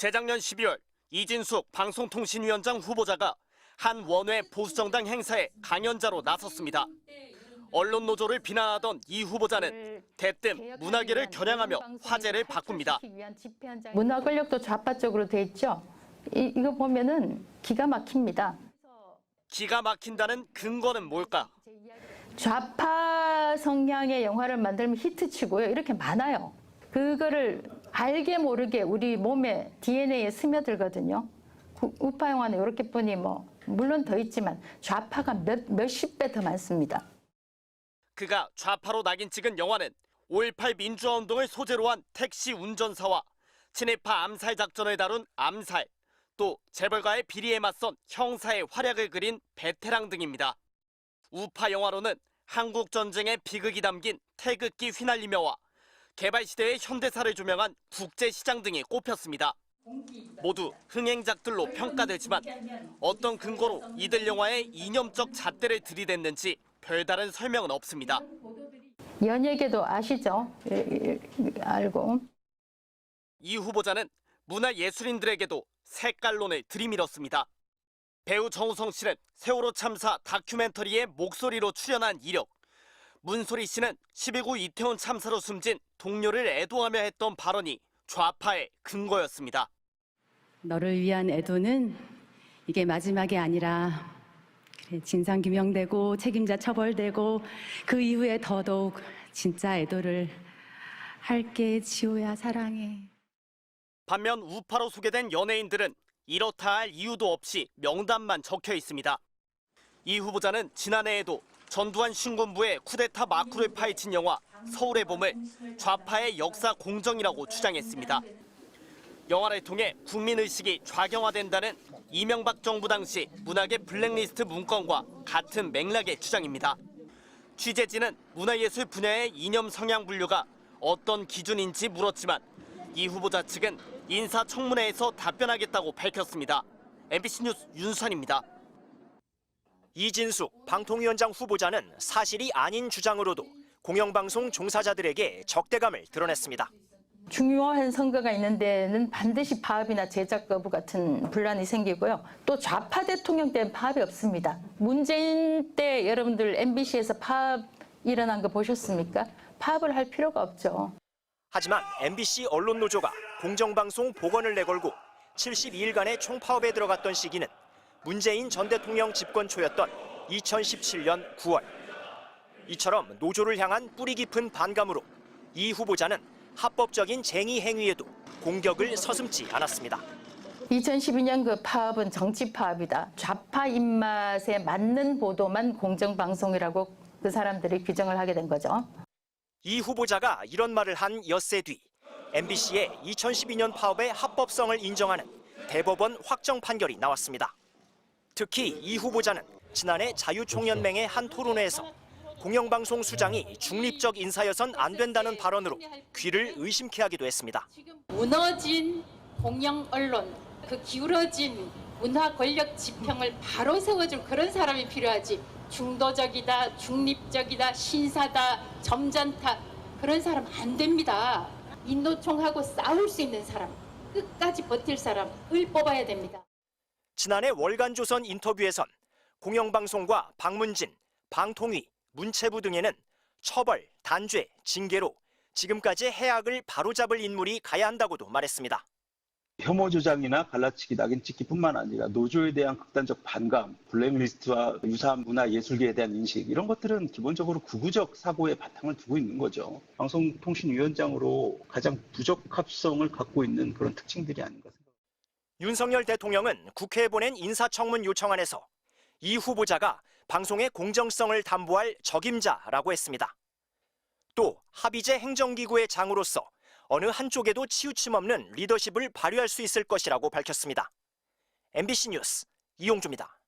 재작년 12월 이진숙 방송통신위원장 후보자가 한 원외 보수정당 행사에 강연자로 나섰습니다. 언론 노조를 비난하던 이 후보자는 대뜸 문화계를 겨냥하며 화제를 바꿉니다. 문화 권력도 좌파 쪽으로 돼 있죠. 이거 보면은 기가 막힙니다. 기가 막힌다는 근거는 뭘까? 좌파 성향의 영화를 만들면 히트치고요. 이렇게 많아요. 그거를 알게 모르게 우리 몸에 DNA에 스며들거든요. 우파 영화는 이렇게 뿐이 물론 더 있지만 좌파가 몇십 배 더 많습니다. 그가 좌파로 낙인 찍은 영화는 5.18 민주화운동을 소재로 한 택시 운전사와 친일파 암살 작전을 다룬 암살, 또 재벌가의 비리에 맞선 형사의 활약을 그린 베테랑 등입니다. 우파 영화로는 한국 전쟁의 비극이 담긴 태극기 휘날리며와 개발시대의 현대사를 조명한 국제시장 등이 꼽혔습니다. 모두 흥행작들로 평가되지만 어떤 근거로 이들 영화에 이념적 잣대를 들이댔는지 별다른 설명은 없습니다. 연예계도 아시죠? 알고. 이 후보자는 문화예술인들에게도 색깔론을 들이밀었습니다. 배우 정우성 씨는 세월호 참사 다큐멘터리에 목소리로 출연한 이력, 문소리 씨는 12구 이태원 참사로 숨진 동료를 애도하며 했던 발언이 좌파의 근거였습니다. 너를 위한 애도는 이게 마지막이 아니라 진상규명되고 책임자 처벌되고 그 이후에 더더욱 진짜 애도를 할게 지호야 사랑해. 반면 우파로 소개된 연예인들은 이렇다 할 이유도 없이 명단만 적혀 있습니다. 이 후보자는 지난해에도 전두환 신군부의 쿠데타 마쿠를 파헤친 영화 서울의 봄을 좌파의 역사 공정이라고 주장했습니다. 영화를 통해 국민의식이 좌경화된다는 이명박 정부 당시 문학의 블랙리스트 문건과 같은 맥락의 주장입니다. 취재진은 문화예술 분야의 이념 성향 분류가 어떤 기준인지 물었지만 이 후보자 측은 인사청문회에서 답변하겠다고 밝혔습니다. MBC 뉴스 윤수환입니다. 이진숙 방통위원장 후보자는 사실이 아닌 주장으로도 공영방송 종사자들에게 적대감을 드러냈습니다. 중요한 선거가 있는 데는 반드시 파업이나 제작 거부 같은 분란이 생기고요. 또 좌파 대통령 때는 파업이 없습니다. 문재인 때 여러분들 MBC에서 파업 일어난 거 보셨습니까? 파업을 할 필요가 없죠. 하지만 MBC 언론노조가 공정방송 복원을 내걸고 72일간의 총파업에 들어갔던 시기는 문재인 전 대통령 집권 초였던 2017년 9월. 이처럼 노조를 향한 뿌리 깊은 반감으로 이 후보자는 합법적인 쟁의 행위에도 공격을 서슴지 않았습니다. 2012년 그 파업은 정치 파업이다. 좌파 입맛에 맞는 보도만 공정방송이라고 그 사람들이 규정을 하게 된 거죠. 이 후보자가 이런 말을 한 엿새 뒤 MBC의 2012년 파업의 합법성을 인정하는 대법원 확정 판결이 나왔습니다. 특히 이 후보자는 지난해 자유총연맹의 한 토론회에서 공영방송 수장이 중립적 인사여선 안 된다는 발언으로 귀를 의심케 하기도 했습니다. 무너진 공영 언론, 그 기울어진 문화 권력 지평을 바로 세워줄 그런 사람이 필요하지. 중도적이다, 중립적이다, 신사다, 점잖다 그런 사람 안 됩니다. 인노총하고 싸울 수 있는 사람, 끝까지 버틸 사람을 뽑아야 됩니다. 지난해 월간조선 인터뷰에선 공영방송과 박문진, 방통위, 문체부 등에는 처벌, 단죄, 징계로 지금까지 해악을 바로잡을 인물이 가야 한다고도 말했습니다. 혐오 조장이나 갈라치기, 낙인 찍기뿐만 아니라 노조에 대한 극단적 반감, 블랙리스트와 유사한 문화 예술계에 대한 인식 이런 것들은 기본적으로 구구적 사고의 바탕을 두고 있는 거죠. 방송통신위원장으로 가장 부적합성을 갖고 있는 그런 특징들이 아닌가 생각합니다. 윤석열 대통령은 국회에 보낸 인사청문 요청안에서 이 후보자가 방송의 공정성을 담보할 적임자라고 했습니다. 또 합의제 행정기구의 장으로서 어느 한쪽에도 치우침 없는 리더십을 발휘할 수 있을 것이라고 밝혔습니다. MBC 뉴스 이용주입니다.